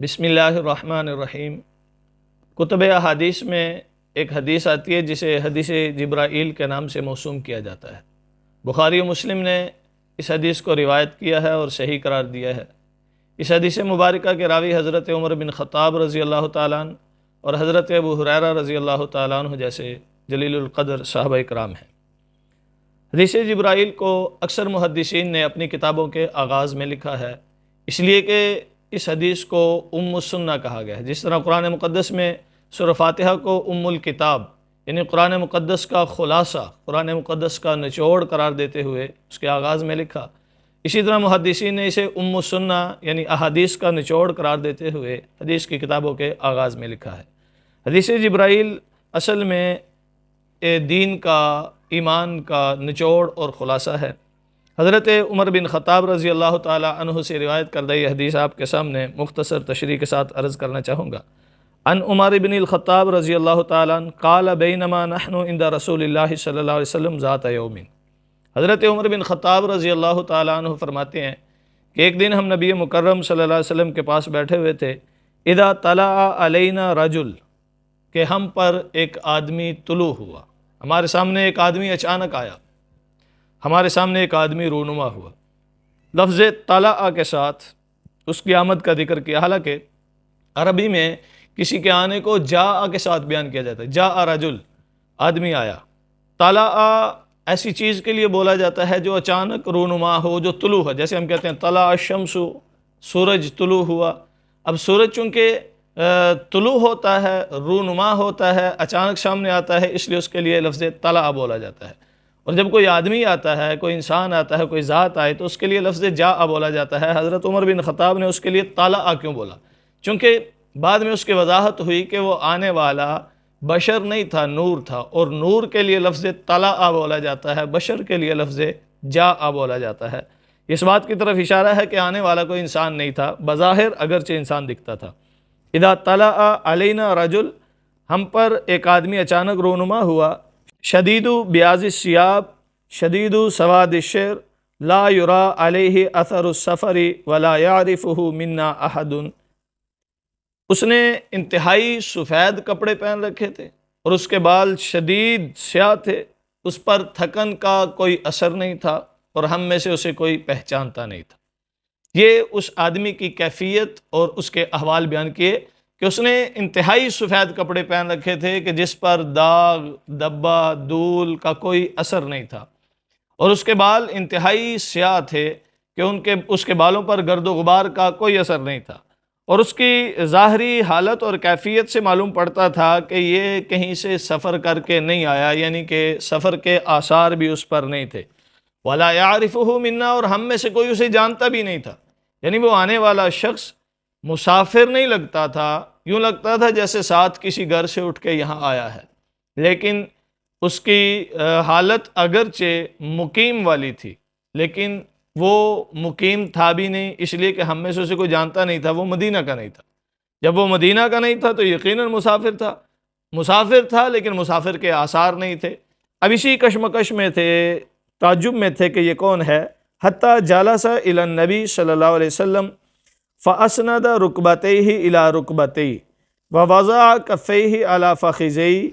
بسم اللہ الرحمن الرحیم۔ کتب احادیث میں ایک حدیث آتی ہے جسے حدیث جبرائیل کے نام سے موسوم کیا جاتا ہے۔ بخاری و مسلم نے اس حدیث کو روایت کیا ہے اور صحیح قرار دیا ہے۔ اس حدیث مبارکہ کے راوی حضرت عمر بن خطاب رضی اللہ تعالیٰ عنہ اور حضرت ابو ہریرہ رضی اللہ تعالیٰ عنہ جیسے جلیل القدر صحابہ کرام ہیں۔ حدیث جبرائیل کو اکثر محدثین نے اپنی کتابوں کے آغاز میں لکھا ہے، اس لیے کہ اس حدیث کو ام السنہ کہا گیا ہے۔ جس طرح قرآن مقدس میں سورہ فاتحہ کو ام الکتاب یعنی قرآن مقدس کا خلاصہ، قرآن مقدس کا نچوڑ قرار دیتے ہوئے اس کے آغاز میں لکھا، اسی طرح محدثین نے اسے ام السنہ یعنی احادیث کا نچوڑ قرار دیتے ہوئے حدیث کی کتابوں کے آغاز میں لکھا ہے۔ حدیث جبرائیل اصل میں دین کا، ایمان کا نچوڑ اور خلاصہ ہے۔ حضرت عمر بن خطاب رضی اللہ تعالی عنہ سے روایت کردہ یہ حدیث آپ کے سامنے مختصر تشریح کے ساتھ عرض کرنا چاہوں گا۔ عن عمر بن الخطاب رضی اللہ تعالی عنہ قال بینما نحن عند رسول اللہ صلی اللہ علیہ وسلم ذات یوم۔ حضرت عمر بن خطاب رضی اللہ تعالی عنہ فرماتے ہیں کہ ایک دن ہم نبی مکرم صلی اللہ علیہ وسلم کے پاس بیٹھے ہوئے تھے، اذا طلع علینا رجل، کہ ہم پر ایک آدمی طلوع ہوا، ہمارے سامنے ایک آدمی اچانک آیا، ہمارے سامنے ایک آدمی رونما ہوا۔ لفظ طلع کے ساتھ اس کی آمد کا ذکر کیا، حالانکہ عربی میں کسی کے آنے کو جاء کے ساتھ بیان کیا جاتا ہے، جاء رجل، آدمی آیا۔ طلع ایسی چیز کے لیے بولا جاتا ہے جو اچانک رونما ہو، جو طلوع ہے، جیسے ہم کہتے ہیں طلع الشمس، سورج طلوع ہوا۔ اب سورج چونکہ طلوع ہوتا ہے، رونما ہوتا ہے، اچانک سامنے آتا ہے، اس لیے اس کے لیے لفظ طلع بولا جاتا ہے۔ اور جب کوئی آدمی آتا ہے، کوئی انسان آتا ہے، کوئی ذات آئے تو اس کے لیے لفظ جاء بولا جاتا ہے۔ حضرت عمر بن خطاب نے اس کے لیے طلع کیوں بولا؟ چونکہ بعد میں اس کی وضاحت ہوئی کہ وہ آنے والا بشر نہیں تھا، نور تھا، اور نور کے لیے لفظ طلع بولا جاتا ہے، بشر کے لیے لفظ جاء بولا جاتا ہے۔ اس بات کی طرف اشارہ ہے کہ آنے والا کوئی انسان نہیں تھا، بظاہر اگرچہ انسان دکھتا تھا۔ اذا طلع علینا رجل، ہم پر ایک آدمی اچانک رونما ہوا، شدید بیاض الثیاب شدید سواد الشعر لا یرا علیہ اثر السفر ولا یعرفہ منا احد۔ اس نے انتہائی سفید کپڑے پہن رکھے تھے اور اس کے بال شدید سیاہ تھے، اس پر تھکن کا کوئی اثر نہیں تھا اور ہم میں سے اسے کوئی پہچانتا نہیں تھا۔ یہ اس آدمی کی کیفیت اور اس کے احوال بیان کیے کہ اس نے انتہائی سفید کپڑے پہن رکھے تھے کہ جس پر داغ، دبا، دھول کا کوئی اثر نہیں تھا، اور اس کے بال انتہائی سیاہ تھے کہ اس کے بالوں پر گرد و غبار کا کوئی اثر نہیں تھا، اور اس کی ظاہری حالت اور کیفیت سے معلوم پڑتا تھا کہ یہ کہیں سے سفر کر کے نہیں آیا، یعنی کہ سفر کے آثار بھی اس پر نہیں تھے۔ وَلَا يَعْرِفُهُ مِنَّا، اور ہم میں سے کوئی اسے جانتا بھی نہیں تھا، یعنی وہ آنے والا شخص مسافر نہیں لگتا تھا، یوں لگتا تھا جیسے ساتھ کسی گھر سے اٹھ کے یہاں آیا ہے، لیکن اس کی حالت اگرچہ مقیم والی تھی لیکن وہ مقیم تھا بھی نہیں، اس لیے کہ ہم میں سے اسے کوئی جانتا نہیں تھا، وہ مدینہ کا نہیں تھا۔ جب وہ مدینہ کا نہیں تھا تو یقیناً مسافر تھا لیکن مسافر کے آثار نہیں تھے۔ اب اسی کشمکش میں تھے، تعجب میں تھے کہ یہ کون ہے۔ حتیٰ جالس الی النبی صلی اللہ علیہ وسلم فاسند رکبتیہ الی رکبتیہ ووضع کفیہ علی فخذیہ،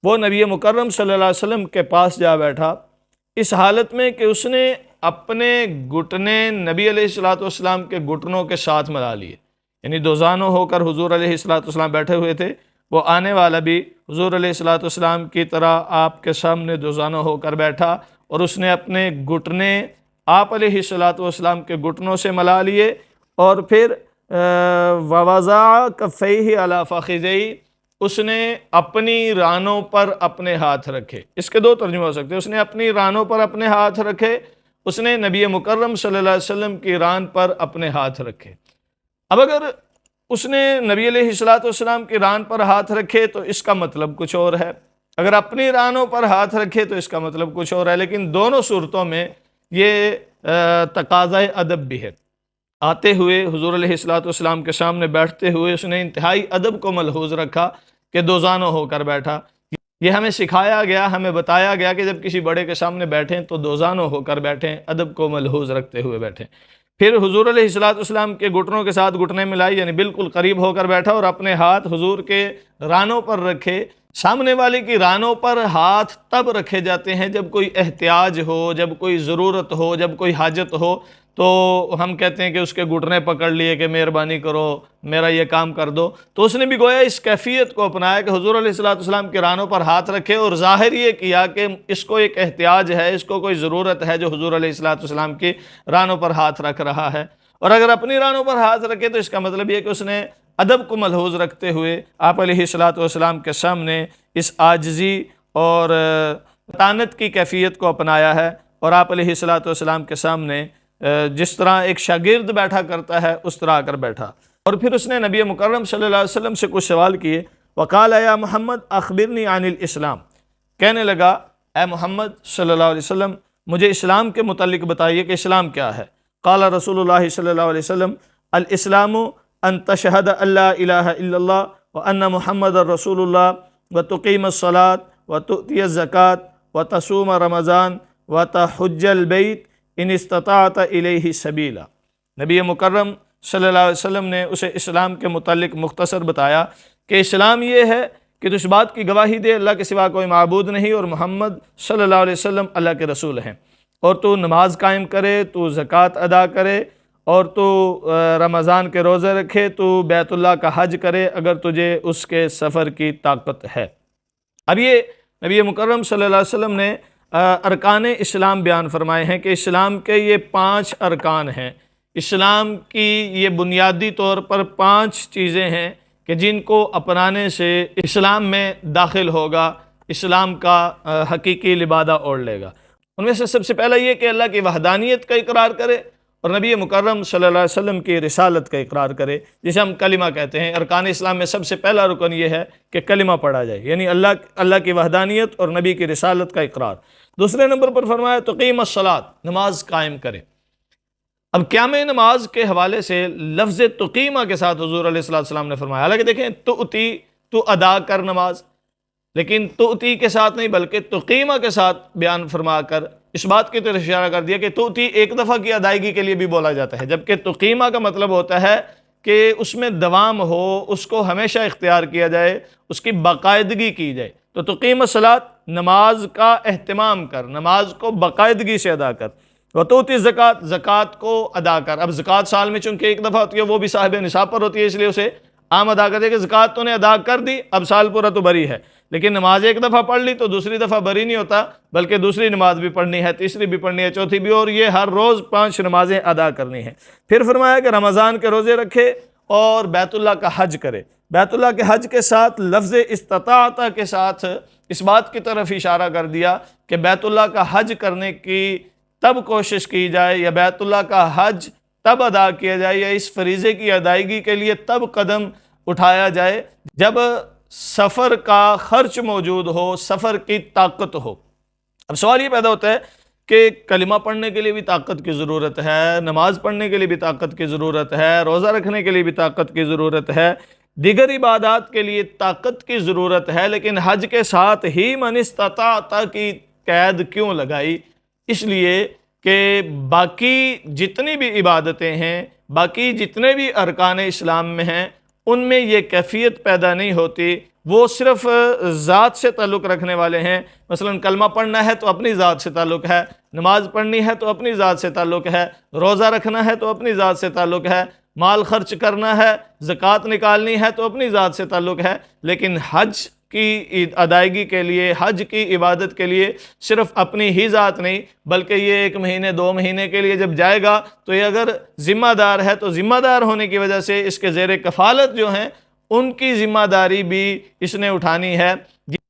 وہ نبی مکرم صلی اللہ علیہ وسلم کے پاس جا بیٹھا اس حالت میں کہ اس نے اپنے گھٹنے نبی علیہ السلام کے گھٹنوں کے ساتھ ملا لیے، یعنی دوزانوں ہو کر حضور علیہ السلام بیٹھے ہوئے تھے، وہ آنے والا بھی حضور علیہ السلام کی طرح آپ کے سامنے دوزانوں ہو کر بیٹھا، اور اس نے اپنے گھٹنے آپ علیہ السلام کے گھٹنوں سے ملا لیے، اور پھر ووضع کفیہ علی فخذیہ، اس نے اپنی رانوں پر اپنے ہاتھ رکھے۔ اس کے دو ترجمے ہو سکتے ہیں، اس نے اپنی رانوں پر اپنے ہاتھ رکھے، اس نے نبی مکرم صلی اللہ علیہ وسلم کی ران پر اپنے ہاتھ رکھے۔ اب اگر اس نے نبی علیہ السلام کی ران پر ہاتھ رکھے تو اس کا مطلب کچھ اور ہے، اگر اپنی رانوں پر ہاتھ رکھے تو اس کا مطلب کچھ اور ہے، لیکن دونوں صورتوں میں یہ تقاضۂ ادب بھی ہے۔ آتے ہوئے حضور علیہ السلام کے سامنے بیٹھتے ہوئے اس نے انتہائی ادب کو ملحوظ رکھا کہ دوزانوں ہو کر بیٹھا۔ یہ ہمیں سکھایا گیا، ہمیں بتایا گیا کہ جب کسی بڑے کے سامنے بیٹھیں تو دوزانوں ہو کر بیٹھیں، ادب کو ملحوظ رکھتے ہوئے بیٹھیں۔ پھر حضور علیہ السلام کے گھٹنوں کے ساتھ گھٹنے ملائی، یعنی بالکل قریب ہو کر بیٹھا اور اپنے ہاتھ حضور کے رانوں پر رکھے۔ سامنے والے کی رانوں پر ہاتھ تب رکھے جاتے ہیں جب کوئی احتیاج ہو، جب کوئی ضرورت ہو، جب کوئی حاجت ہو، تو ہم کہتے ہیں کہ اس کے گھٹنے پکڑ لیے کہ مہربانی کرو میرا یہ کام کر دو۔ تو اس نے بھی گویا اس کیفیت کو اپنایا کہ حضور علیہ السلام کے رانوں پر ہاتھ رکھے اور ظاہر یہ کیا کہ اس کو ایک احتیاج ہے، اس کو کوئی ضرورت ہے جو حضور علیہ السلام کی رانوں پر ہاتھ رکھ رہا ہے۔ اور اگر اپنی رانوں پر ہاتھ رکھے تو اس کا مطلب یہ کہ اس نے ادب کو ملحوظ رکھتے ہوئے آپ علیہ السلام کے سامنے اس عاجزی اور طانت کی کیفیت کو اپنایا ہے، اور آپ علیہ السلام کے سامنے جس طرح ایک شاگرد بیٹھا کرتا ہے اس طرح آ کر بیٹھا۔ اور پھر اس نے نبی مکرم صلی اللہ علیہ وسلم سے کچھ سوال کیے۔ وقال یا محمد اخبرنی عن الاسلام، کہنے لگا اے محمد صلی اللہ علیہ وسلم مجھے اسلام کے متعلق بتائیے کہ اسلام کیا ہے۔ قال رسول اللہ صلی اللہ علیہ وسلم الاسلام ان تشہد اللہ الہ الا اللہ وان محمد رسول اللہ وتقیم الصلاة وتؤتی الزکاة وتصوم رمضان وتحج البیت ان استطاعت الیہ سبیلا۔ نبی مکرم صلی اللہ علیہ وسلم نے اسے اسلام کے متعلق مختصر بتایا کہ اسلام یہ ہے کہ تو اس بات کی گواہی دے اللہ کے سوا کوئی معبود نہیں اور محمد صلی اللہ علیہ وسلم اللہ کے رسول ہیں، اور تو نماز قائم کرے، تو زکوٰۃ ادا کرے، اور تو رمضان کے روزے رکھے، تو بیت اللہ کا حج کرے اگر تجھے اس کے سفر کی طاقت ہے۔ اب یہ نبی مکرم صلی اللہ علیہ وسلم نے ارکان اسلام بیان فرمائے ہیں کہ اسلام کے یہ 5 ارکان ہیں۔ اسلام کی یہ بنیادی طور پر 5 چیزیں ہیں کہ جن کو اپنانے سے اسلام میں داخل ہوگا، اسلام کا حقیقی لبادہ اوڑھ لے گا۔ ان میں سے سب سے پہلا یہ کہ اللہ کی وحدانیت کا اقرار کرے اور نبی مکرم صلی اللہ علیہ وسلم کی رسالت کا اقرار کرے، جسے ہم کلمہ کہتے ہیں۔ ارکان اسلام میں سب سے پہلا رکن یہ ہے کہ کلمہ پڑھا جائے، یعنی اللہ کی وحدانیت اور نبی کی رسالت کا اقرار۔ دوسرے نمبر پر فرمایا تقیم الصلاۃ، نماز قائم کرے۔ اب قیام نماز کے حوالے سے لفظ تقیمہ کے ساتھ حضور علیہ السلام نے فرمایا، حالانکہ دیکھیں تو ادا کر نماز، لیکن تؤتی کے ساتھ نہیں بلکہ تقیمہ کے ساتھ بیان فرما کر اس بات کی طرف اشارہ کر دیا کہ تؤتی ایک دفعہ کی ادائیگی کے لیے بھی بولا جاتا ہے، جبکہ تقیمہ کا مطلب ہوتا ہے کہ اس میں دوام ہو، اس کو ہمیشہ اختیار کیا جائے، اس کی باقاعدگی کی جائے۔ تو تقیم الصلاۃ، نماز کا اہتمام کر، نماز کو باقاعدگی سے ادا کر۔ وتؤتی الزکوٰۃ، زکوٰۃ کو ادا کر۔ اب زکوٰۃ سال میں چونکہ ایک دفعہ ہوتی ہے، وہ بھی صاحب نصاب پر ہوتی ہے، اس لیے اسے عام ادا کر دے کہ زکوٰۃ تو نے ادا کر دی، اب سال پورا تو بری ہے۔ لیکن نماز ایک دفعہ پڑھ لی تو دوسری دفعہ بری نہیں ہوتا، بلکہ دوسری نماز بھی پڑھنی ہے، تیسری بھی پڑھنی ہے، چوتھی بھی، اور یہ ہر روز 5 نمازیں ادا کرنی ہیں۔ پھر فرمایا کہ رمضان کے روزے رکھے اور بیت اللہ کا حج کرے۔ بیت اللہ کے حج کے ساتھ لفظ استطاعت کے ساتھ اس بات کی طرف اشارہ کر دیا کہ بیت اللہ کا حج کرنے کی تب کوشش کی جائے، یا بیت اللہ کا حج تب ادا کیا جائے، یا اس فریضے کی ادائیگی کے لیے تب قدم اٹھایا جائے جب سفر کا خرچ موجود ہو، سفر کی طاقت ہو۔ اب سوال یہ پیدا ہوتا ہے کہ کلمہ پڑھنے کے لیے بھی طاقت کی ضرورت ہے، نماز پڑھنے کے لیے بھی طاقت کی ضرورت ہے، روزہ رکھنے کے لیے بھی طاقت کی ضرورت ہے، دیگر عبادات کے لیے طاقت کی ضرورت ہے، لیکن حج کے ساتھ ہی من استطاعت کی قید کیوں لگائی؟ اس لیے کہ باقی جتنی بھی عبادتیں ہیں، باقی جتنے بھی ارکان اسلام میں ہیں، ان میں یہ کیفیت پیدا نہیں ہوتی، وہ صرف ذات سے تعلق رکھنے والے ہیں۔ مثلا کلمہ پڑھنا ہے تو اپنی ذات سے تعلق ہے، نماز پڑھنی ہے تو اپنی ذات سے تعلق ہے، روزہ رکھنا ہے تو اپنی ذات سے تعلق ہے، مال خرچ کرنا ہے، زکوٰۃ نکالنی ہے تو اپنی ذات سے تعلق ہے۔ لیکن حج کی ادائیگی کے لیے، حج کی عبادت کے لیے صرف اپنی ہی ذات نہیں، بلکہ یہ 1 مہینے 2 مہینے کے لیے جب جائے گا تو یہ اگر ذمہ دار ہے تو ذمہ دار ہونے کی وجہ سے اس کے زیر کفالت جو ہیں ان کی ذمہ داری بھی اس نے اٹھانی ہے۔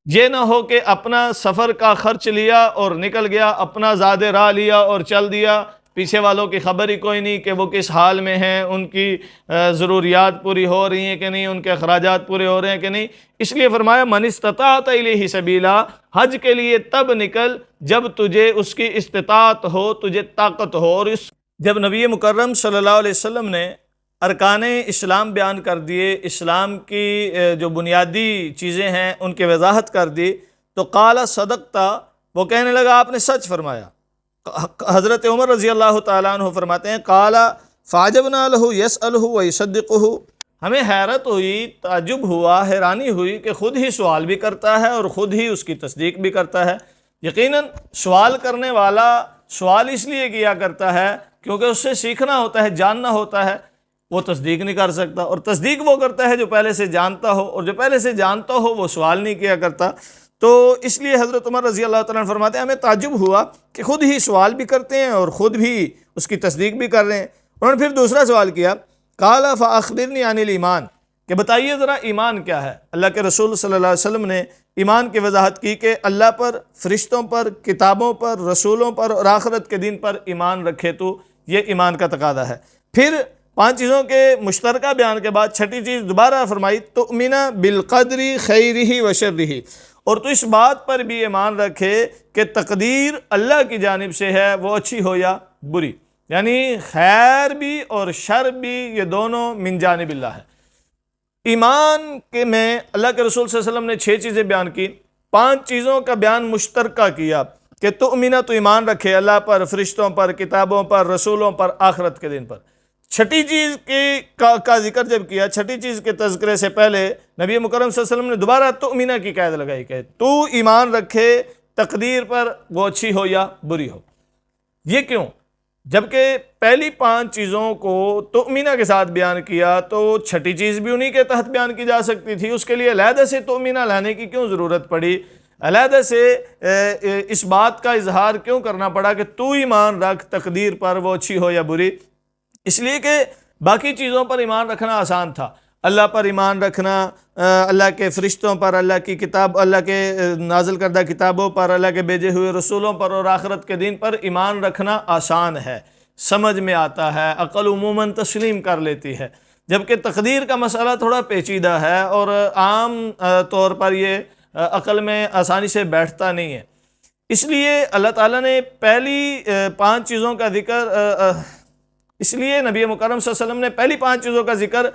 یہ نہ ہو کہ اپنا سفر کا خرچ لیا اور نکل گیا، اپنا زاد راہ لیا اور چل دیا، پیچھے والوں کی خبر ہی کوئی نہیں کہ وہ کس حال میں ہیں، ان کی ضروریات پوری ہو رہی ہیں کہ نہیں، ان کے اخراجات پورے ہو رہے ہیں کہ نہیں۔ اس لیے فرمایا من استطاعت الیہ سبیلا، حج کے لیے تب نکل جب تجھے اس کی استطاعت ہو، تجھے طاقت ہو۔ اور جب نبی مکرم صلی اللہ علیہ وسلم نے ارکان اسلام بیان کر دیے، اسلام کی جو بنیادی چیزیں ہیں ان کی وضاحت کر دی، تو قال صدقتا، وہ کہنے لگا آپ نے سچ فرمایا، حضرت عمر رضی اللہ تعالیٰ عنہ فرماتے ہیں قال فعجبنا له يسأله ويصدقه، ہمیں حیرت ہوئی، تعجب ہوا، حیرانی ہوئی کہ خود ہی سوال بھی کرتا ہے اور خود ہی اس کی تصدیق بھی کرتا ہے۔ یقیناً سوال کرنے والا سوال اس لیے کیا کرتا ہے کیونکہ اس سے سیکھنا ہوتا ہے، جاننا ہوتا ہے، وہ تصدیق نہیں کر سکتا، اور تصدیق وہ کرتا ہے جو پہلے سے جانتا ہو، اور جو پہلے سے جانتا ہو وہ سوال نہیں کیا کرتا۔ تو اس لیے حضرت عمر رضی اللہ تعالیٰ عنہ فرماتے ہیں ہمیں تعجب ہوا کہ خود ہی سوال بھی کرتے ہیں اور خود بھی اس کی تصدیق بھی کر رہے ہیں۔ انہوں نے پھر دوسرا سوال کیا، قال فاخبرنی عن الایمان، کہ بتائیے ذرا ایمان کیا ہے۔ اللہ کے رسول صلی اللہ علیہ وسلم نے ایمان کی وضاحت کی کہ اللہ پر، فرشتوں پر، کتابوں پر، رسولوں پر اور آخرت کے دن پر ایمان رکھے تو یہ ایمان کا تقاضا ہے۔ پھر 5 چیزوں کے مشترکہ بیان کے بعد چھٹی چیز دوبارہ فرمائی، تؤمن بالقدر خیرہ و شرہ، اور تو اس بات پر بھی ایمان رکھے کہ تقدیر اللہ کی جانب سے ہے، وہ اچھی ہو یا بری، یعنی خیر بھی اور شر بھی یہ دونوں من جانب اللہ ہے۔ ایمان کے میں اللہ کے رسول صلی اللہ علیہ وسلم نے 6 چیزیں بیان کی، 5 چیزوں کا بیان مشترکہ کیا کہ تؤمن، تو ایمان رکھے اللہ پر، فرشتوں پر، کتابوں پر، رسولوں پر، آخرت کے دن پر۔ چھٹی چیز کا ذکر جب کیا، چھٹی چیز کے تذکرے سے پہلے نبی مکرم صلی اللہ علیہ وسلم نے دوبارہ تؤمن کی قید لگائی کہ تو ایمان رکھے تقدیر پر، وہ اچھی ہو یا بری ہو۔ یہ کیوں؟ جبکہ پہلی 5 چیزوں کو تؤمن کے ساتھ بیان کیا تو چھٹی چیز بھی انہی کے تحت بیان کی جا سکتی تھی، اس کے لیے علیحدہ سے تؤمن لانے کی کیوں ضرورت پڑی؟ علیحدہ سے اس بات کا اظہار کیوں کرنا پڑا کہ تو ایمان رکھ تقدیر پر، وہ اچھی ہو یا بری؟ اس لیے کہ باقی چیزوں پر ایمان رکھنا آسان تھا، اللہ پر ایمان رکھنا، اللہ کے فرشتوں پر، اللہ کی کتاب، اللہ کے نازل کردہ کتابوں پر، اللہ کے بھیجے ہوئے رسولوں پر اور آخرت کے دن پر ایمان رکھنا آسان ہے، سمجھ میں آتا ہے، عقل عموماً تسلیم کر لیتی ہے۔ جبکہ تقدیر کا مسئلہ تھوڑا پیچیدہ ہے اور عام طور پر یہ عقل میں آسانی سے بیٹھتا نہیں ہے۔ اس لیے اللہ تعالیٰ نے پہلی 5 چیزوں کا ذکر، اس لیے نبی مکرم صلی اللہ علیہ وسلم نے پہلی 5 چیزوں کا ذکر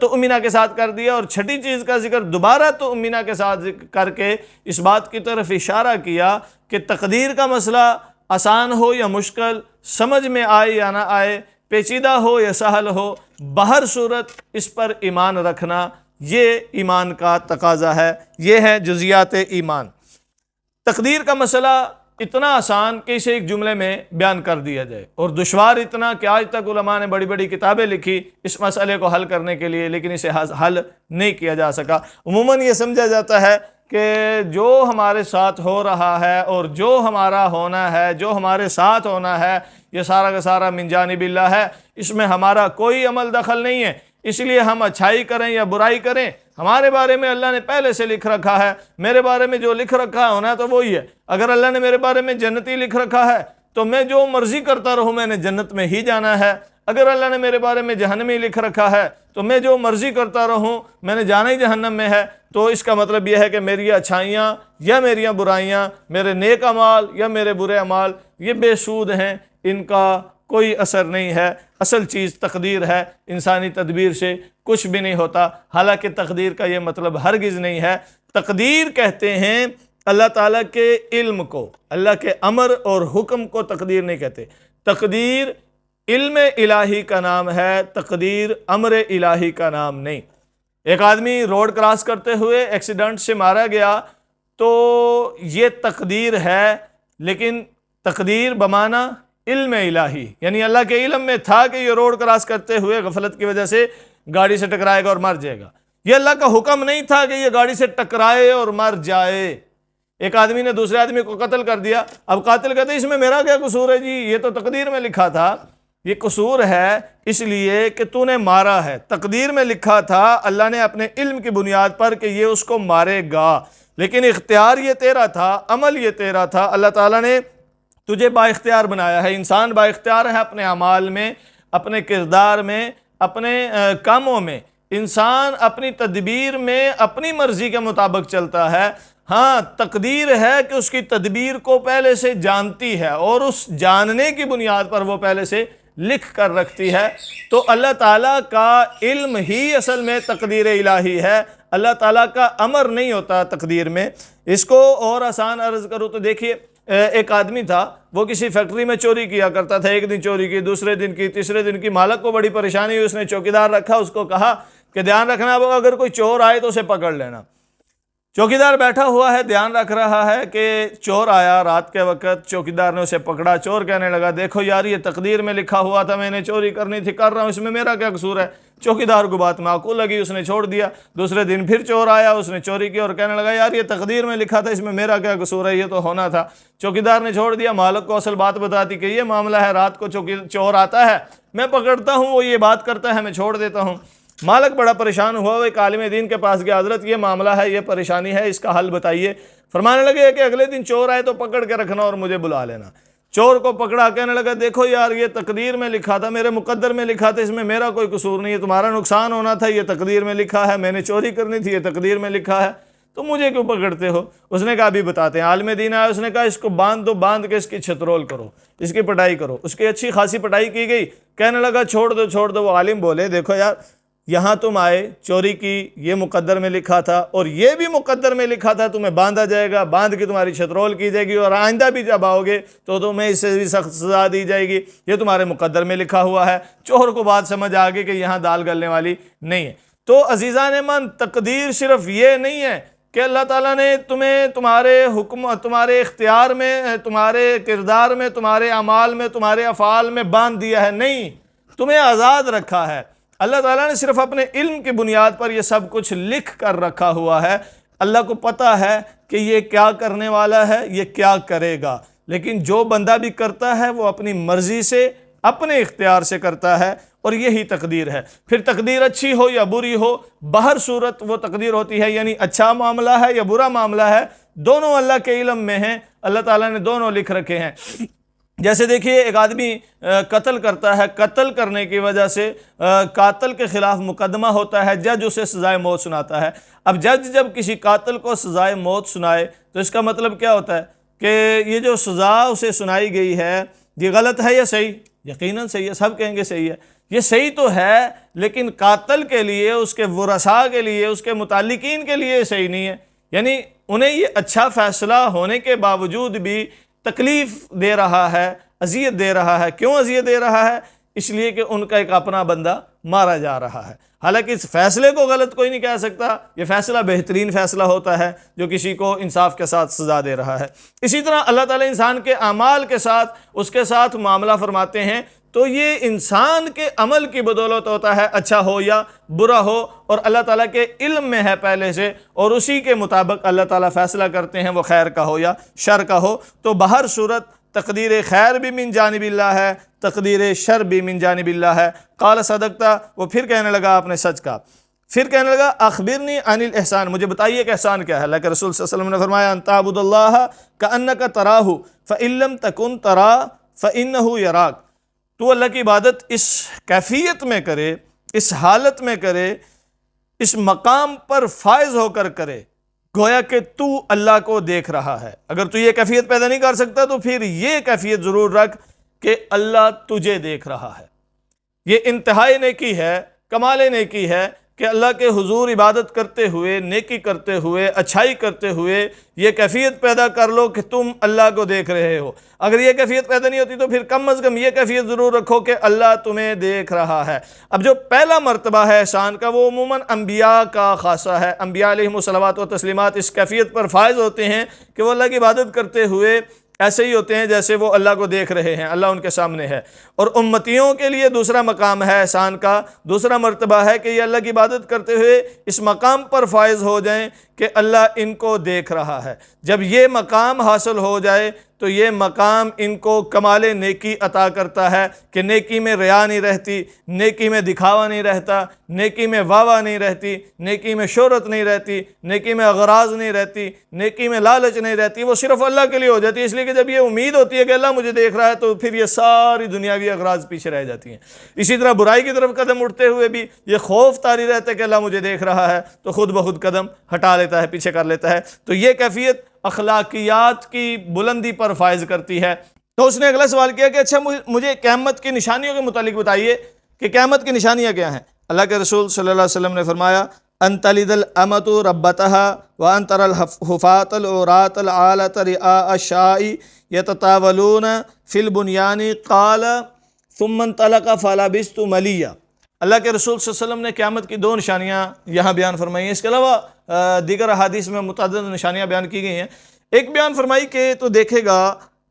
تؤمن کے ساتھ کر دیا، اور چھٹی چیز کا ذکر دوبارہ تؤمن کے ساتھ کر کے اس بات کی طرف اشارہ کیا کہ تقدیر کا مسئلہ آسان ہو یا مشکل، سمجھ میں آئے یا نہ آئے، پیچیدہ ہو یا سہل ہو، بہر صورت اس پر ایمان رکھنا یہ ایمان کا تقاضا ہے۔ یہ ہے جزیات ایمان۔ تقدیر کا مسئلہ اتنا آسان کہ اسے ایک جملے میں بیان کر دیا جائے، اور دشوار اتنا کہ آج تک علماء نے بڑی بڑی کتابیں لکھی اس مسئلے کو حل کرنے کے لیے، لیکن اسے حل نہیں کیا جا سکا۔ عموماً یہ سمجھا جاتا ہے کہ جو ہمارے ساتھ ہو رہا ہے اور جو ہمارا ہونا ہے، جو ہمارے ساتھ ہونا ہے، یہ سارا کا سارا من جانب اللہ ہے، اس میں ہمارا کوئی عمل دخل نہیں ہے، اس لیے ہم اچھائی کریں یا برائی کریں، ہمارے بارے میں اللہ نے پہلے سے لکھ رکھا ہے، میرے بارے میں جو لکھ رکھا ہے ہونا تو وہی ہے۔ اگر اللہ نے میرے بارے میں جنتی لکھ رکھا ہے تو میں جو مرضی کرتا رہوں میں نے جنت میں ہی جانا ہے، اگر اللہ نے میرے بارے میں جہنمی لکھ رکھا ہے تو میں جو مرضی کرتا رہوں میں نے جانا ہی جہنم میں ہے۔ تو اس کا مطلب یہ ہے کہ میری اچھائیاں یا میری برائیاں، میرے نیک اعمال یا میرے برے اعمال، یہ بے سود ہیں، ان کا کوئی اثر نہیں ہے۔ اصل چیز تقدیر ہے، انسانی تدبیر سے کچھ بھی نہیں ہوتا، حالانکہ تقدیر کا یہ مطلب ہرگز نہیں ہے۔ تقدیر کہتے ہیں اللہ تعالیٰ کے علم کو، اللہ کے امر اور حکم کو تقدیر نہیں کہتے۔ تقدیر علم الہی کا نام ہے، تقدیر امر الہی کا نام نہیں۔ ایک آدمی روڈ کراس کرتے ہوئے ایکسیڈنٹ سے مارا گیا تو یہ تقدیر ہے، لیکن تقدیر بمعنی علم الہی، یعنی اللہ کے علم میں تھا کہ یہ روڈ کراس کرتے ہوئے غفلت کی وجہ سے گاڑی سے ٹکرائے گا اور مر جائے گا۔ یہ اللہ کا حکم نہیں تھا کہ یہ گاڑی سے ٹکرائے اور مر جائے۔ ایک آدمی نے دوسرے آدمی کو قتل کر دیا، اب قاتل کہتے ہیں اس میں میرا کیا قصور ہے جی، یہ تو تقدیر میں لکھا تھا۔ یہ قصور ہے اس لیے کہ تو نے مارا ہے، تقدیر میں لکھا تھا اللہ نے اپنے علم کی بنیاد پر کہ یہ اس کو مارے گا، لیکن اختیار یہ تیرا تھا، عمل یہ تیرا تھا۔ اللہ تعالیٰ نے تجھے با اختیار بنایا ہے، انسان با اختیار ہے اپنے اعمال میں، اپنے کردار میں، اپنے کاموں میں۔ انسان اپنی تدبیر میں اپنی مرضی کے مطابق چلتا ہے۔ ہاں تقدیر ہے کہ اس کی تدبیر کو پہلے سے جانتی ہے اور اس جاننے کی بنیاد پر وہ پہلے سے لکھ کر رکھتی ہے۔ تو اللہ تعالیٰ کا علم ہی اصل میں تقدیر الہی ہے، اللہ تعالیٰ کا امر نہیں ہوتا تقدیر میں۔ اس کو اور آسان عرض کروں تو دیکھیے ایک آدمی تھا، وہ کسی فیکٹری میں چوری کیا کرتا تھا، ایک دن چوری کی، دوسرے دن کی، تیسرے دن کی، مالک کو بڑی پریشانی ہوئی، اس نے چوکیدار رکھا، اس کو کہا کہ دھیان رکھنا اگر کوئی چور آئے تو اسے پکڑ لینا۔ چوکیدار بیٹھا ہوا ہے، دھیان رکھ رہا ہے کہ چور آیا رات کے وقت، چوکیدار نے اسے پکڑا۔ چور کہنے لگا دیکھو یار یہ تقدیر میں لکھا ہوا تھا، میں نے چوری کرنی تھی، کر رہا ہوں، اس میں میرا کیا قصور ہے؟ چوکیدار کو بات معقول لگی، اس نے چھوڑ دیا۔ دوسرے دن پھر چور آیا، اس نے چوری کی اور کہنے لگا یار یہ تقدیر میں لکھا تھا، اس میں میرا کیا قصور ہے، یہ تو ہونا تھا۔ چوکیدار نے چھوڑ دیا۔ مالک کو اصل بات بتا دی کہ یہ معاملہ ہے، رات کو چور آتا ہے، میں پکڑتا ہوں، وہ یہ بات کرتا ہے، میں چھوڑ دیتا ہوں۔ مالک بڑا پریشان ہوا، وہ ایک عالم دین کے پاس گیا، حضرت یہ معاملہ ہے، یہ پریشانی ہے، اس کا حل بتائیے۔ فرمانے لگے کہ اگلے دن چور آئے تو پکڑ کے رکھنا اور مجھے بلا لینا۔ چور کو پکڑا، کہنے لگا دیکھو یار یہ تقدیر میں لکھا تھا، میرے مقدر میں لکھا تھا، اس میں میرا کوئی قصور نہیں ہے، تمہارا نقصان ہونا تھا، یہ تقدیر میں لکھا ہے، میں نے چوری کرنی تھی، یہ تقدیر میں لکھا ہے، تو مجھے کیوں پکڑتے ہو؟ اس نے کہا ابھی بتاتے ہیں۔ عالم دین آیا، اس نے کہا اس کو باندھ دو، باندھ کے اس کی چھترول کرو، اس کی پٹائی کرو۔ اس کی اچھی خاصی پٹائی کی گئی۔ کہنے لگا چھوڑ دو چھوڑ دو۔ وہ عالم بولے دیکھو یار یہاں تم آئے، چوری کی، یہ مقدر میں لکھا تھا اور یہ بھی مقدر میں لکھا تھا، تمہیں باندھا جائے گا، باندھ کے تمہاری چھترول کی جائے گی، اور آئندہ بھی جب آؤ گے تو تمہیں اس سے بھی سخت سزا دی جائے گی، یہ تمہارے مقدر میں لکھا ہوا ہے۔ چور کو بات سمجھ آ گئی کہ یہاں دال گلنے والی نہیں ہے۔ تو عزیزان من، تقدیر صرف یہ نہیں ہے کہ اللہ تعالیٰ نے تمہیں تمہارے حکم، تمہارے اختیار میں، تمہارے کردار میں، تمہارے اعمال میں، تمہارے افعال میں باندھ دیا ہے، نہیں، تمہیں آزاد رکھا ہے۔ اللہ تعالیٰ نے صرف اپنے علم کی بنیاد پر یہ سب کچھ لکھ کر رکھا ہوا ہے۔ اللہ کو پتہ ہے کہ یہ کیا کرنے والا ہے، یہ کیا کرے گا، لیکن جو بندہ بھی کرتا ہے وہ اپنی مرضی سے، اپنے اختیار سے کرتا ہے، اور یہی تقدیر ہے۔ پھر تقدیر اچھی ہو یا بری ہو، بہر صورت وہ تقدیر ہوتی ہے، یعنی اچھا معاملہ ہے یا برا معاملہ ہے، دونوں اللہ کے علم میں ہیں، اللہ تعالیٰ نے دونوں لکھ رکھے ہیں۔ جیسے دیکھیے ایک آدمی قتل کرتا ہے، قتل کرنے کی وجہ سے قاتل کے خلاف مقدمہ ہوتا ہے، جج اسے سزائے موت سناتا ہے۔ اب جج جب کسی قاتل کو سزائے موت سنائے تو اس کا مطلب کیا ہوتا ہے کہ یہ جو سزا اسے سنائی گئی ہے یہ غلط ہے یا صحیح؟ یقیناً صحیح ہے، سب کہیں گے صحیح ہے۔ یہ صحیح تو ہے، لیکن قاتل کے لیے، اس کے ورثاء کے لیے، اس کے متعلقین کے لیے صحیح نہیں ہے، یعنی انہیں یہ اچھا فیصلہ ہونے کے باوجود بھی تکلیف دے رہا ہے، اذیت دے رہا ہے۔ کیوں اذیت دے رہا ہے؟ اس لیے کہ ان کا ایک اپنا بندہ مارا جا رہا ہے۔ حالانکہ اس فیصلے کو غلط کوئی نہیں کہہ سکتا، یہ فیصلہ بہترین فیصلہ ہوتا ہے جو کسی کو انصاف کے ساتھ سزا دے رہا ہے۔ اسی طرح اللہ تعالیٰ انسان کے اعمال کے ساتھ، اس کے ساتھ معاملہ فرماتے ہیں، تو یہ انسان کے عمل کی بدولت ہوتا ہے، اچھا ہو یا برا ہو، اور اللہ تعالیٰ کے علم میں ہے پہلے سے، اور اسی کے مطابق اللہ تعالیٰ فیصلہ کرتے ہیں، وہ خیر کا ہو یا شر کا ہو۔ تو بہر صورت تقدیر خیر بھی من جانب اللہ ہے، تقدیر شر بھی من جانب اللہ ہے۔ قال صدقتا، وہ پھر کہنے لگا آپ نے سچ کہا۔ پھر کہنے لگا اخبرنی عن الاحسان، مجھے بتائیے کہ احسان کیا ہے۔ اللہ کے رسول صلی اللہ علیہ وسلم نے فرمایا ان تعبد اللہ کأنک تراہ فإن لم تکن تراہ فإنہ یراک، تو اللہ کی عبادت اس کیفیت میں کرے، اس حالت میں کرے، اس مقام پر فائز ہو کر کرے، گویا کہ تو اللہ کو دیکھ رہا ہے۔ اگر تو یہ کیفیت پیدا نہیں کر سکتا تو پھر یہ کیفیت ضرور رکھ کہ اللہ تجھے دیکھ رہا ہے۔ یہ انتہائی نیکی ہے، کمال نیکی ہے کہ اللہ کے حضور عبادت کرتے ہوئے، نیکی کرتے ہوئے، اچھائی کرتے ہوئے یہ کیفیت پیدا کر لو کہ تم اللہ کو دیکھ رہے ہو۔ اگر یہ کیفیت پیدا نہیں ہوتی تو پھر کم از کم یہ کیفیت ضرور رکھو کہ اللہ تمہیں دیکھ رہا ہے۔ اب جو پہلا مرتبہ ہے احسان کا، وہ عموماً انبیاء کا خاصہ ہے۔ انبیاء علیہم الصلوات و تسلیمات اس کیفیت پر فائز ہوتے ہیں کہ وہ اللہ کی عبادت کرتے ہوئے ایسے ہی ہوتے ہیں جیسے وہ اللہ کو دیکھ رہے ہیں، اللہ ان کے سامنے ہے۔ اور امتیوں کے لیے دوسرا مقام ہے احسان کا، دوسرا مرتبہ ہے کہ یہ اللہ کی عبادت کرتے ہوئے اس مقام پر فائز ہو جائیں کہ اللہ ان کو دیکھ رہا ہے۔ جب یہ مقام حاصل ہو جائے تو یہ مقام ان کو کمال نیکی عطا کرتا ہے کہ نیکی میں ریا نہیں رہتی، نیکی میں دکھاوا نہیں رہتا، نیکی میں واوا نہیں رہتی، نیکی میں شہرت نہیں رہتی، نیکی میں اغراض نہیں رہتی، نیکی میں لالچ نہیں رہتی، وہ صرف اللہ کے لیے ہو جاتی ہے۔ اس لیے کہ جب یہ امید ہوتی ہے کہ اللہ مجھے دیکھ رہا ہے تو پھر یہ ساری دنیاوی اغراض پیچھے رہ جاتی ہیں۔ اسی طرح برائی کی طرف قدم اٹھتے ہوئے بھی یہ خوف طاری رہتا ہے کہ اللہ مجھے دیکھ رہا ہے، تو خود بخود قدم ہٹا لیتا ہے، پیچھے کر لیتا ہے۔ تو یہ کیفیت اخلاقیات کی بلندی پر فائز کرتی ہے۔ تو اس نے اگلا سوال کیا کہ اچھا مجھے قیامت کی نشانیوں کے متعلق بتائیے کہ قیامت کی نشانیاں کیا ہیں۔ اللہ کے رسول صلی اللہ علیہ وسلم نے فرمایا ان تلد الامۃ ربتها وان ترى الحفاة العراة العالة رعاء الشاء يتطاولون في البنيان قال ثم انطلق فلبثت مليا۔ اللہ کے رسول صلی اللہ علیہ وسلم نے قیامت کی 2 نشانیاں یہاں بیان فرمائی ہیں۔ اس کے علاوہ دیگر احادیث میں متعدد نشانیاں بیان کی گئی ہیں۔ ایک بیان فرمائی کہ تو دیکھے گا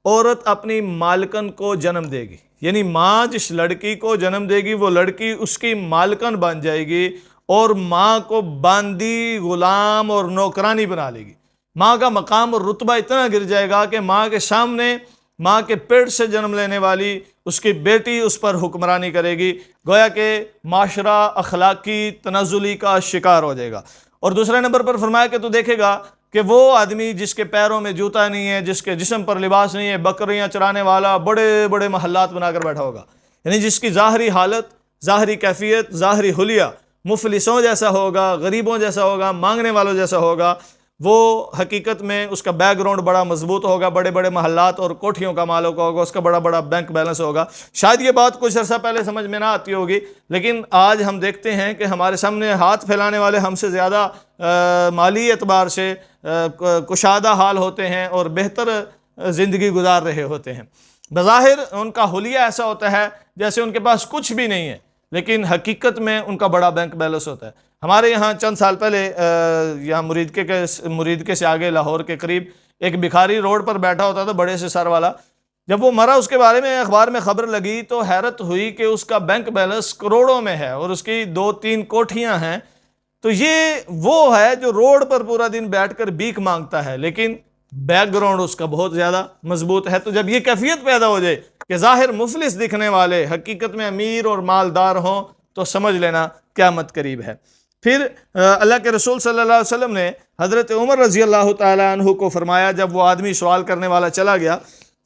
عورت اپنی مالکن کو جنم دے گی، یعنی ماں جس لڑکی کو جنم دے گی وہ لڑکی اس کی مالکن بن جائے گی اور ماں کو باندی، غلام اور نوکرانی بنا لے گی۔ ماں کا مقام اور رتبہ اتنا گر جائے گا کہ ماں کے سامنے ماں کے پیٹ سے جنم لینے والی اس کی بیٹی اس پر حکمرانی کرے گی، گویا کہ معاشرہ اخلاقی تنزلی کا شکار ہو جائے گا۔ اور دوسرے نمبر پر فرمایا کہ تو دیکھے گا کہ وہ آدمی جس کے پیروں میں جوتا نہیں ہے، جس کے جسم پر لباس نہیں ہے، بکریاں چرانے والا بڑے بڑے محلات بنا کر بیٹھا ہوگا، یعنی جس کی ظاہری حالت، ظاہری کیفیت، ظاہری حلیہ مفلسوں جیسا ہوگا، غریبوں جیسا ہوگا، مانگنے والوں جیسا ہوگا، وہ حقیقت میں اس کا بیک گراؤنڈ بڑا مضبوط ہوگا، بڑے بڑے محلات اور کوٹھیوں کا مالک ہوگا، اس کا بڑا بڑا بینک بیلنس ہوگا۔ شاید یہ بات کچھ عرصہ پہلے سمجھ میں نہ آتی ہوگی، لیکن آج ہم دیکھتے ہیں کہ ہمارے سامنے ہاتھ پھیلانے والے ہم سے زیادہ مالی اعتبار سے کشادہ حال ہوتے ہیں اور بہتر زندگی گزار رہے ہوتے ہیں۔ بظاہر ان کا حلیہ ایسا ہوتا ہے جیسے ان کے پاس کچھ بھی نہیں ہے، لیکن حقیقت میں ان کا بڑا بینک بیلنس ہوتا ہے۔ ہمارے یہاں چند سال پہلے یہاں مریدکے سے آگے لاہور کے قریب ایک بھکاری روڈ پر بیٹھا ہوتا تھا، بڑے سے سر والا۔ جب وہ مرا اس کے بارے میں اخبار میں خبر لگی تو حیرت ہوئی کہ اس کا بینک بیلنس کروڑوں میں ہے اور اس کی 2-3 کوٹھیاں ہیں۔ تو یہ وہ ہے جو روڈ پر پورا دن بیٹھ کر بھیک مانگتا ہے، لیکن بیک گراؤنڈ اس کا بہت زیادہ مضبوط ہے۔ تو جب یہ کیفیت پیدا ہو جائے کہ ظاہر مفلس دکھنے والے حقیقت میں امیر اور مالدار ہوں تو سمجھ لینا قیامت قریب ہے۔ پھر اللہ کے رسول صلی اللہ علیہ وسلم نے حضرت عمر رضی اللہ تعالیٰ عنہ کو فرمایا، جب وہ آدمی سوال کرنے والا چلا گیا،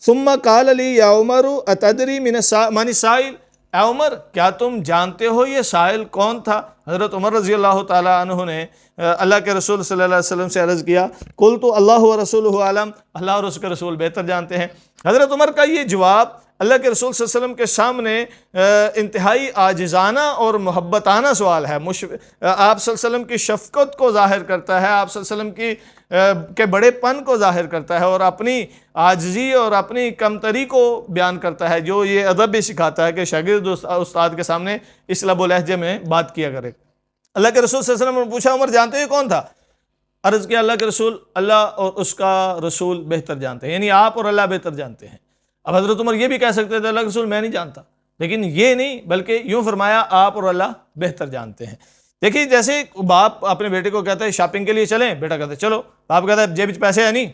ثم قال لی یا عمر اتدری من السائل، اے عمر کیا تم جانتے ہو یہ سائل کون تھا؟ حضرت عمر رضی اللہ تعالیٰ عنہ نے اللہ کے رسول صلی اللہ علیہ وسلم سے عرض کیا، قلت اللہ ورسولہ اعلم، اللہ اور اس کے رسول بہتر جانتے ہیں۔ حضرت عمر کا یہ جواب اللہ کے رسول صلی اللہ علیہ وسلم کے سامنے انتہائی عاجزانہ اور محبتانہ سوال ہے۔ آپ صلی اللہ علیہ وسلم کی شفقت کو ظاہر کرتا ہے، آپ صلی اللہ علیہ وسلم کے بڑے پن کو ظاہر کرتا ہے اور اپنی عاجزی اور اپنی کمتری کو بیان کرتا ہے، جو یہ ادب بھی سکھاتا ہے کہ شاگرد استاد کے سامنے اس لب و لہجے میں بات کیا کرے۔ اللہ کے رسول صلی اللہ علیہ وسلم نے پوچھا، عمر جانتے ہو کون تھا؟ عرض کیا، اللہ کے رسول اللہ اور اس کا رسول بہتر جانتے ہیں، یعنی آپ اور اللہ بہتر جانتے ہیں۔ اب حضرت عمر یہ بھی کہہ سکتے تھے، اللہ کے رسول میں نہیں جانتا، لیکن یہ نہیں، بلکہ یوں فرمایا آپ اور اللہ بہتر جانتے ہیں۔ دیکھیے جیسے باپ اپنے بیٹے کو کہتا ہے شاپنگ کے لیے چلیں، بیٹا کہتا ہے چلو، باپ کہتا ہے جیب میں پیسے ہیں نہیں،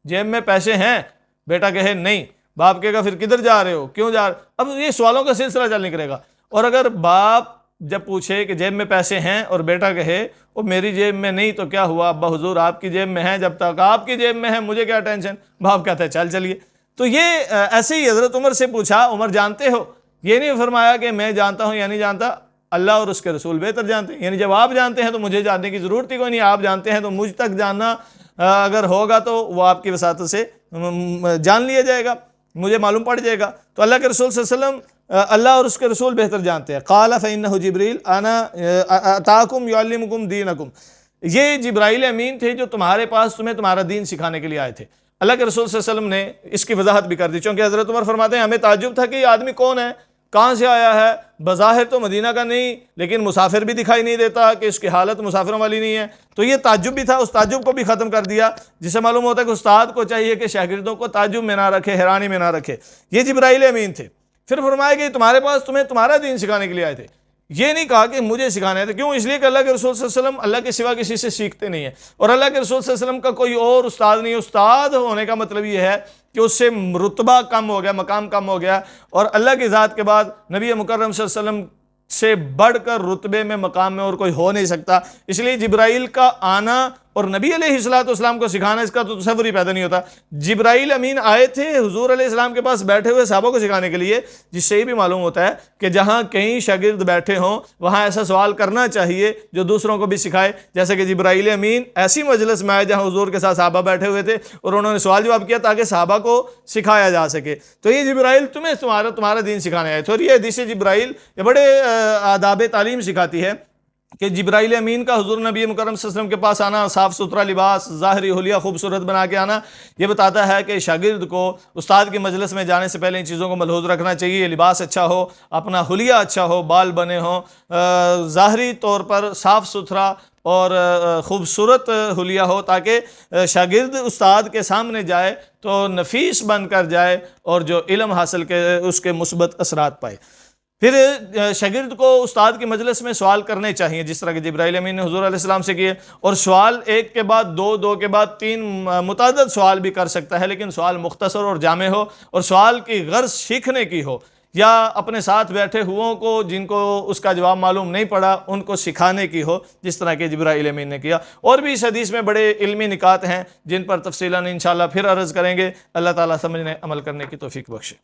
جیب میں پیسے ہیں، بیٹا کہے نہیں، باپ کہے گا پھر کدھر جا رہے ہو، کیوں جا رہے؟ اب یہ سوالوں کا سلسلہ چل نکلے گا۔ اور اگر باپ جب پوچھے کہ جیب میں پیسے ہیں اور بیٹا کہے وہ میری جیب میں نہیں تو کیا ہوا ابا حضور آپ کی جیب میں ہیں، جب تک آپ کی جیب میں ہے مجھے کیا ٹینشن، باپ کہتا ہے چل چلیے۔ تو یہ ایسے ہی حضرت عمر سے پوچھا، عمر جانتے ہو؟ یہ نہیں فرمایا کہ میں جانتا ہوں یا نہیں جانتا، اللہ اور اس کے رسول بہتر جانتے ہیں، یعنی جب آپ جانتے ہیں تو مجھے جاننے کی ضرورت ہی کوئی نہیں، آپ جانتے ہیں تو مجھ تک جاننا اگر ہوگا تو وہ آپ کی وساطت سے جان لیا جائے گا، مجھے معلوم پڑ جائے گا۔ تو اللہ کے رسول صلی اللہ علیہ وسلم اللہ اور اس کے رسول بہتر جانتے ہیں۔ قال فإنه جبریل انا اتاکم یعلمکم دینکم، یہ جبرائیل امین تھے جو تمہارے پاس تمہیں تمہارا دین سکھانے کے لیے آئے تھے۔ اللہ کے رسول صلی اللہ علیہ وسلم نے اس کی وضاحت بھی کر دی، چونکہ حضرت عمر فرماتے ہیں ہمیں تعجب تھا کہ یہ آدمی کون ہے، کہاں سے آیا ہے، بظاہر تو مدینہ کا نہیں لیکن مسافر بھی دکھائی نہیں دیتا کہ اس کی حالت مسافروں والی نہیں ہے۔ تو یہ تعجب بھی تھا، اس تعجب کو بھی ختم کر دیا، جس سے معلوم ہوتا ہے کہ استاد کو چاہیے کہ شاگردوں کو تعجب میں نہ رکھے، حیرانی میں نہ رکھے۔ یہ جبرائیل امین تھے۔ پھر فرمایا کہ تمہارے پاس تمہیں تمہارا دین سکھانے کے لیے آئے تھے، یہ نہیں کہا کہ مجھے سکھانے تھے، کیوں؟ اس لیے کہ اللہ کے رسول صلی اللہ علیہ وسلم اللہ کے سوا کسی سے سیکھتے نہیں ہیں، اور اللہ کے رسول صلی اللہ علیہ وسلم کا کوئی اور استاد نہیں۔ استاد ہونے کا مطلب یہ ہے کہ اس سے رتبہ کم ہو گیا، مقام کم ہو گیا، اور اللہ کی ذات کے بعد نبی مکرم صلی اللہ علیہ وسلم سے بڑھ کر رتبے میں مقام میں اور کوئی ہو نہیں سکتا۔ اس لیے جبرائیل کا آنا اور نبی علیہ السلام کو سکھانا، اس کا تو تصور ہی پیدا نہیں ہوتا۔ جبرائیل امین آئے تھے حضور علیہ السلام کے پاس بیٹھے ہوئے صحابہ کو سکھانے کے لیے، جس سے یہ بھی معلوم ہوتا ہے کہ جہاں کئی شاگرد بیٹھے ہوں وہاں ایسا سوال کرنا چاہیے جو دوسروں کو بھی سکھائے، جیسے کہ جبرائیل امین ایسی مجلس میں آئے جہاں حضور کے ساتھ صحابہ بیٹھے ہوئے تھے اور انہوں نے سوال جواب کیا تاکہ صحابہ کو سکھایا جا سکے۔ تو یہ جبرائیل تمہیں تمہارا دین سکھانے آئے تھے، اور یہ حدیث جبرائیل یہ بڑے آداب تعلیم سکھاتی ہے کہ جبرائیل امین کا حضور نبی مکرم صلی اللہ علیہ وسلم کے پاس آنا، صاف ستھرا لباس، ظاہری حلیہ خوبصورت بنا کے آنا، یہ بتاتا ہے کہ شاگرد کو استاد کی مجلس میں جانے سے پہلے ان چیزوں کو ملحوظ رکھنا چاہیے. لباس اچھا ہو، اپنا حلیہ اچھا ہو، بال بنے ہوں، ظاہری طور پر صاف ستھرا اور خوبصورت حلیہ ہو، تاکہ شاگرد استاد کے سامنے جائے تو نفیس بن کر جائے اور جو علم حاصل کے اس کے مثبت اثرات پائے. پھر شاگرد کو استاد کی مجلس میں سوال کرنے چاہیے، جس طرح کہ جبرائیل امین نے حضور علیہ السلام سے کیے، اور سوال ایک کے بعد دو، دو کے بعد تین، متعدد سوال بھی کر سکتا ہے، لیکن سوال مختصر اور جامع ہو، اور سوال کی غرض سیکھنے کی ہو، یا اپنے ساتھ بیٹھے ہوئوں کو جن کو اس کا جواب معلوم نہیں پڑا ان کو سکھانے کی ہو، جس طرح کہ جبرائیل امین نے کیا. اور بھی اس حدیث میں بڑے علمی نکات ہیں جن پر تفصیلاً انشاءاللہ پھر عرض کریں گے. اللہ تعالیٰ سمجھنے عمل کرنے کی توفیق بخشے.